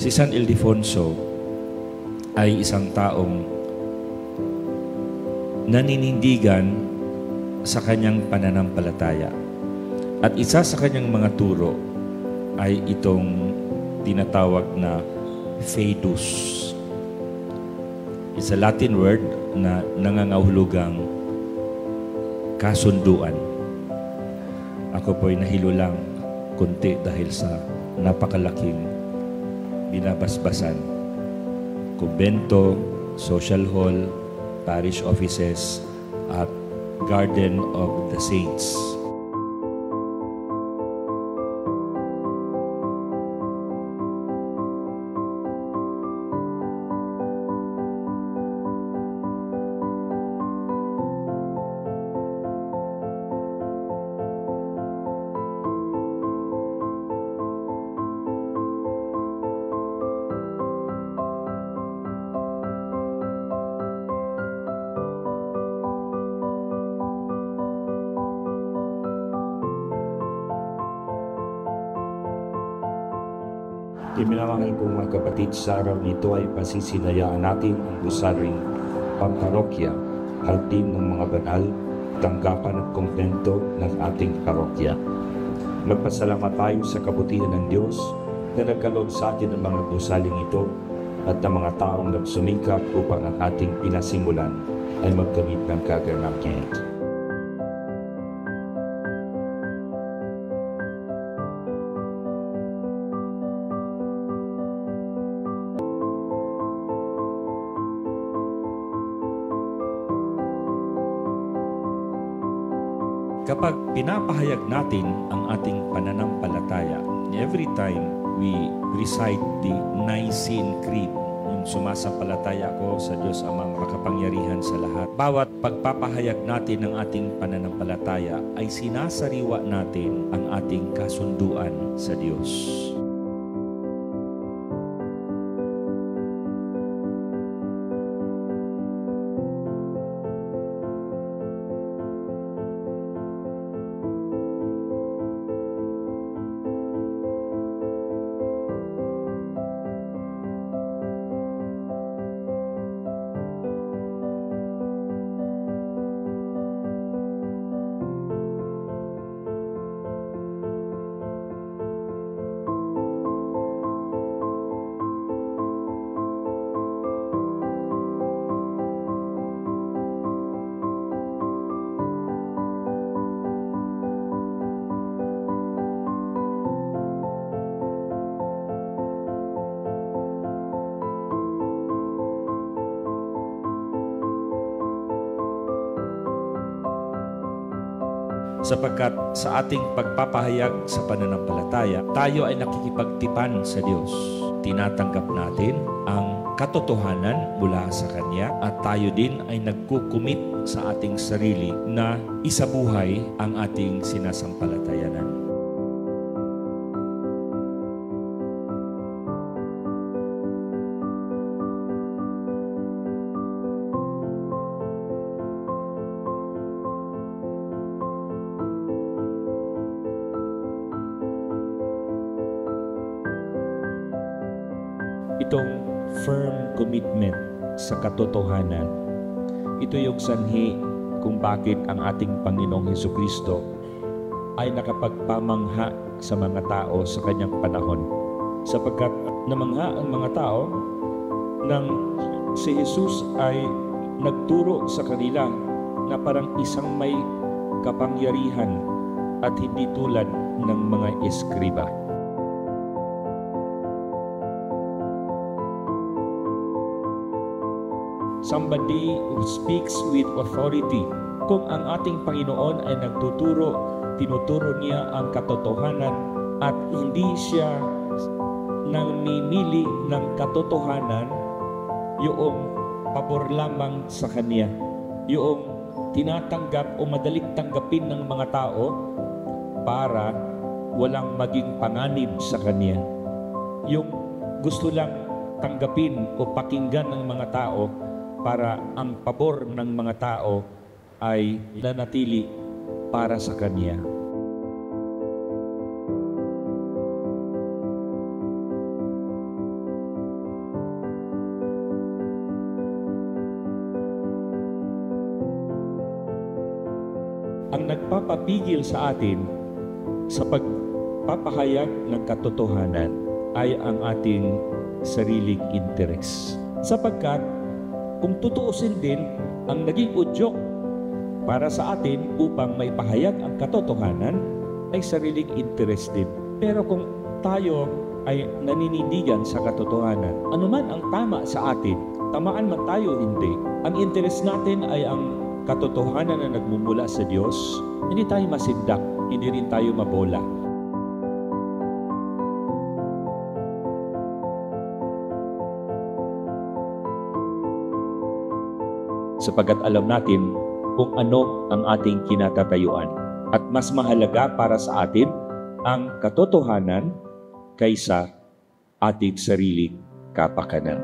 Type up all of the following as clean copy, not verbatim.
Si San Ildefonso ay isang taong naninindigan sa kanyang pananampalataya. At isa sa kanyang mga turo ay itong tinatawag na Fides. It's a Latin word na nangangahulugang kasunduan. Ako po'y nahilo lang kunti dahil sa napakalaking binabasbasan. Kumbento, social hall, parish offices, at Garden of the Saints. Iminamahal kong mga kapatid, sa araw nito ay pasisinayaan natin ang rosaryong pamparokya, halting ng mga banal, tanggapan at kumpento ng ating parokya. Magpasalamat tayo sa kabutihan ng Diyos na nagkaloob sa atin ng mga rosaryong ito at ng mga taong nagsumikap upang ang ating pinasimulan ay magkamit ng kaganapan. Kapag pinapahayag natin ang ating pananampalataya, every time we recite the Nicene Creed, yung sumasampalataya ko sa Diyos amang makapangyarihan sa lahat, bawat pagpapahayag natin ng ating pananampalataya ay sinasariwa natin ang ating kasunduan sa Diyos. Sapagkat sa ating pagpapahayag sa pananampalataya, tayo ay nakikipagtipan sa Diyos. Tinatanggap natin ang katotohanan mula sa Kanya at tayo din ay nagkukumit sa ating sarili na isabuhay ang ating sinasampalatayanan. Itong firm commitment sa katotohanan, ito yung sanhi kung bakit ang ating Panginoong Hesukristo ay nakapagpamangha sa mga tao sa kanyang panahon. Sapagkat namangha ang mga tao nang si Jesus ay nagturo sa kanila na parang isang may kapangyarihan at hindi tulad ng mga eskriba. Somebody who speaks with authority. Kung ang ating Panginoon ay nagtuturo, tinuturo niya ang katotohanan at hindi siya namimili ng katotohanan, yung pabor lamang sa Kanya, yung tinatanggap o madaling tanggapin ng mga tao para walang maging panganib sa Kanya. Yung gusto lang tanggapin o pakinggan ng mga tao para ang pabor ng mga tao ay nanatili para sa Kanya. nagpapapigil sa atin sa pagpapahayag ng katotohanan ay ang ating sariling interes. Sapagkat kung tutuusin din, ang naging udyok para sa atin upang maipahayag ang katotohanan ay sariling interes din. Pero kung tayo ay naninindigan sa katotohanan, anuman ang tama sa atin, tamaan man tayo hindi, ang interes natin ay ang katotohanan na nagmumula sa Diyos, hindi tayo masindak, hindi rin tayo mabola. Sapagkat alam natin kung ano ang ating kinatatayuan. At mas mahalaga para sa atin ang katotohanan kaysa ating sariling kapakanan.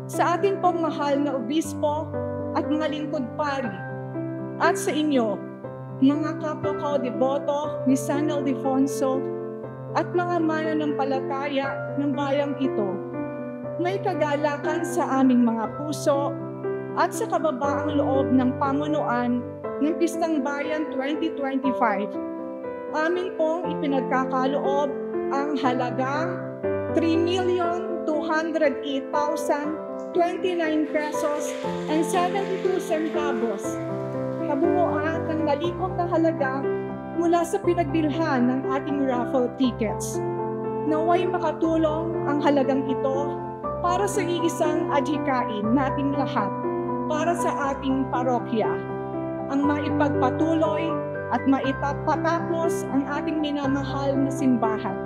Sa atin pong mahal na obispo at mga lingkod pari, at sa inyo, mga kapwa ko deboto ni San Ildefonso at mga mananampalataya ng bayang ito, may kagalakan sa aming mga puso at sa kababaang loob ng pamunuan ng Pistang Bayan 2025. Amin pong ipinagkakaloob ang halagang 3,208,029 pesos and 72 centavos. Kabuuan ng nalikot na halaga mula sa pinagbilhan ng ating raffle tickets. Naway makatulong ang halagang ito para sa iisang adhikain nating lahat para sa ating parokya, ang maipagpatuloy at maipapatapos ang ating minamahal na simbahan.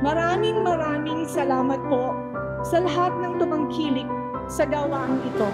Maraming salamat po sa lahat ng tumangkilik sa gawaang ito.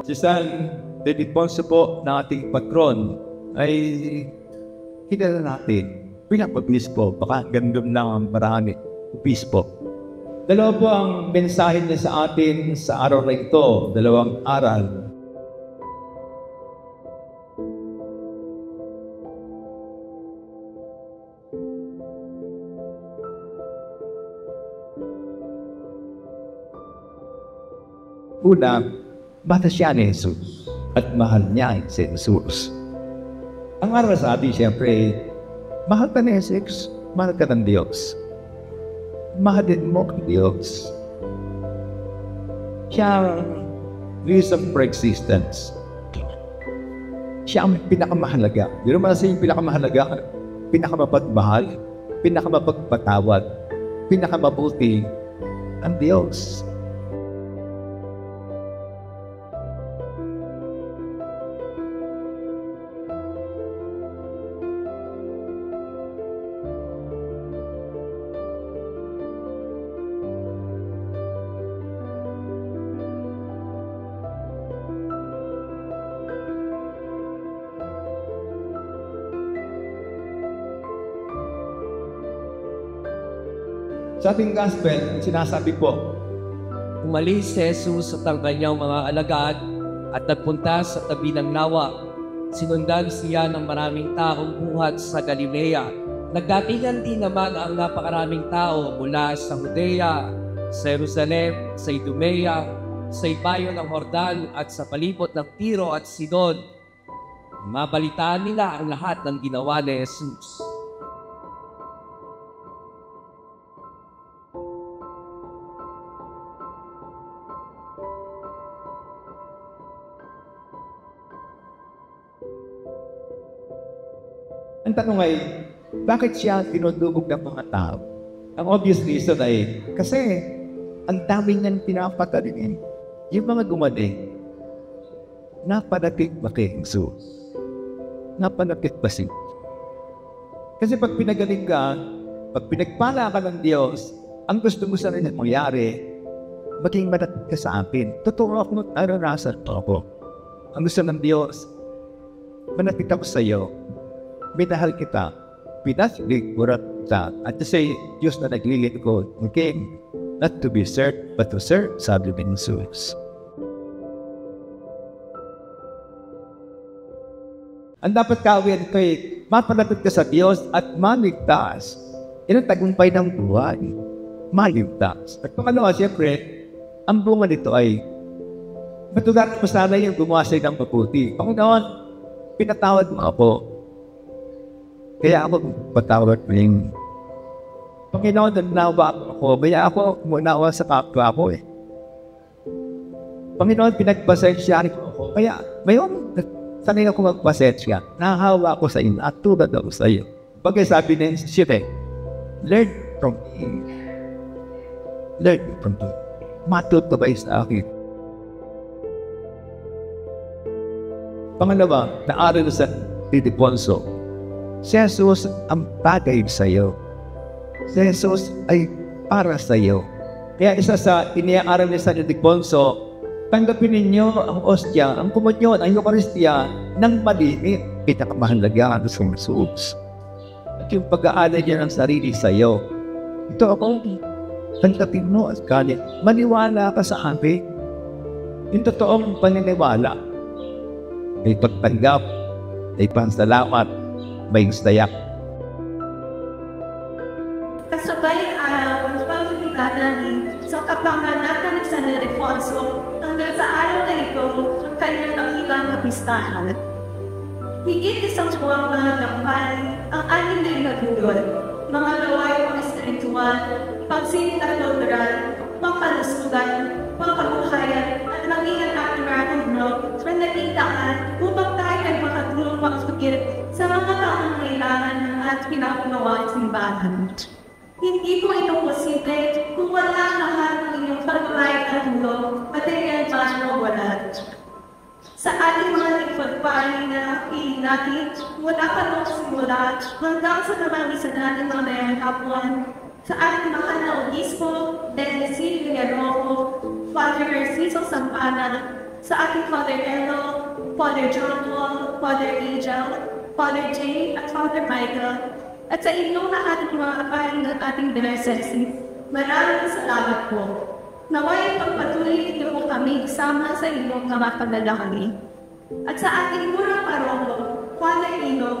Si San Ildefonso po na ating patron ay kilala natin bilang obispo, baka gandun lang ang marami obispo. Dalawa po ang mensahe niya sa atin sa araw na ito, dalawang aral. Una, bata siya ni Jesus at mahal niya si Jesus. Ang aral sa atin siyempre, mahal ka ni Jesus, mahal ka ng Diyos. Mahalin mo ang Diyos. Siya ang reason for existence. Siya ang pinakamahalaga. Di naman sa yung pinakamahalaga, pinakamapagmahal, pinakamapagpatawad, pinakamabuti ang Diyos. Sa ating gospel, sinasabi po, umalis si Jesus at ang kanyang mga alagad at nagpunta sa tabi ng nawa. Sinundan siya ng maraming taong buhat sa Galilea. Nagdatingan din naman ang napakaraming tao mula sa Judea, sa Jerusalem, sa Idumea, sa ibayo ng Jordan at sa palibot ng Tiro at Sidon. Mabalitaan nila ang lahat ng ginawa ni Jesus. ang tanong ay, bakit siya tinutubog ng mga tao? Ang obvious reason ay, kasi ang dami niyang pinapagaling. Yung mga gumaling, napanakit ba kay Jesus? Napanakit ba siya? Kasi pag pinagaling ka, pag pinagpala ka ng Diyos, ang gusto mo sa rin mangyari, maging manakit ka sa akin. Totoo ako, naranasan ako. Ang gusto ng Diyos, manakit ako sa iyo. Minahal kita, pinasilig urat kita. At to say, Diyos na naglilit ko, okay, not to be served, but to serve, sabi ni Jesus. Ang dapat gawin ito ay mapalapit ka sa Diyos at maligtas. Yan ang tagumpay ng buhay. Maligtas. At pangalawa, siyempre, ang bunga nito ay matugat mo sana yung gumawa sa'yo ng mabuti. Panginoon, pinatawad mo ako. Kaya ako patawad mo yung Panginoon, nanawa ako. Kaya ako munawa sa kapwa ko eh. Panginoon, pinagpasensya ko ako. Kaya mayon, sanay ako magpasensya. Nahawa ako sa iyo at tulad ako sa iyo. Bagay sabi ni Sire, learn from me. Learn from me. Matutubay sa akin. Pangalawa, naaral sa Ildefonso, si Jesus ang bagay sa iyo. Si Jesus ay para sa iyo. Kaya isa sa iniaaral ni San Ildefonso, tanggapin ninyo ang ostya, ang komunyon, ang Eucharistia ng maliit. Pinakamahalaga sa Jesus. At yung pag-aalay niya ng sarili sa iyo. Ito ako, tanggapin mo at kanin. Maniwala ka sa amin. Yung totoong paniniwala. May pagtanggap, may pansalamat, may stayak. Kasabay araw, ang pagkakita ni sa kapanganatan ni San Ildefonso hanggang sa araw na ito ang kanyang nakilang kapistahan. Higit isang buwang mga gampay ang anim na inagulol, mga gawain mga espiritual, pagsinita kultural, pangkalusugan, pangkabuhayan, at naging aturahan no, na nakitaan upang tayo ay makatulong maksugit sa mga pangangailangan ng ating pinakunawa at simbahan. Hindi po ito posible kung wala ang lahat ng inyong pag-like at tulong, material man o wala. Sa ating mga nagpagpari na piling natin, wala pa nung simula hanggang sa namamisan natin ng mayang kapuan. Sa ating mahal na obispo, Dennis Villarojo, Father Narciso Sampana, sa ating Father Elo, Father John Paul, Father Angel, Father Jay, at Father Michael, at sa inyong lahat ng mga kapatid ng ating diocese. Maraming salamat po. Naway pagpatuloy niyo po kami isama sa inyong mga panalangin. At sa ating murang paroko, Father Ino,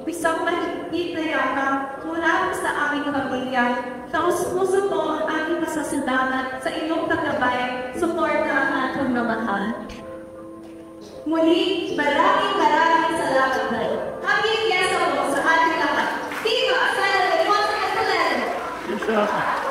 isang mahigpit na yakap mula sa aming pamilya, taos-puso po ang aming masasalamat sa inyong paggabay, suporta at pagmamahal. Muli, maraming salamat na ito. Happy Fiesta po sa ating lahat. Viva San Ildefonso Castellano!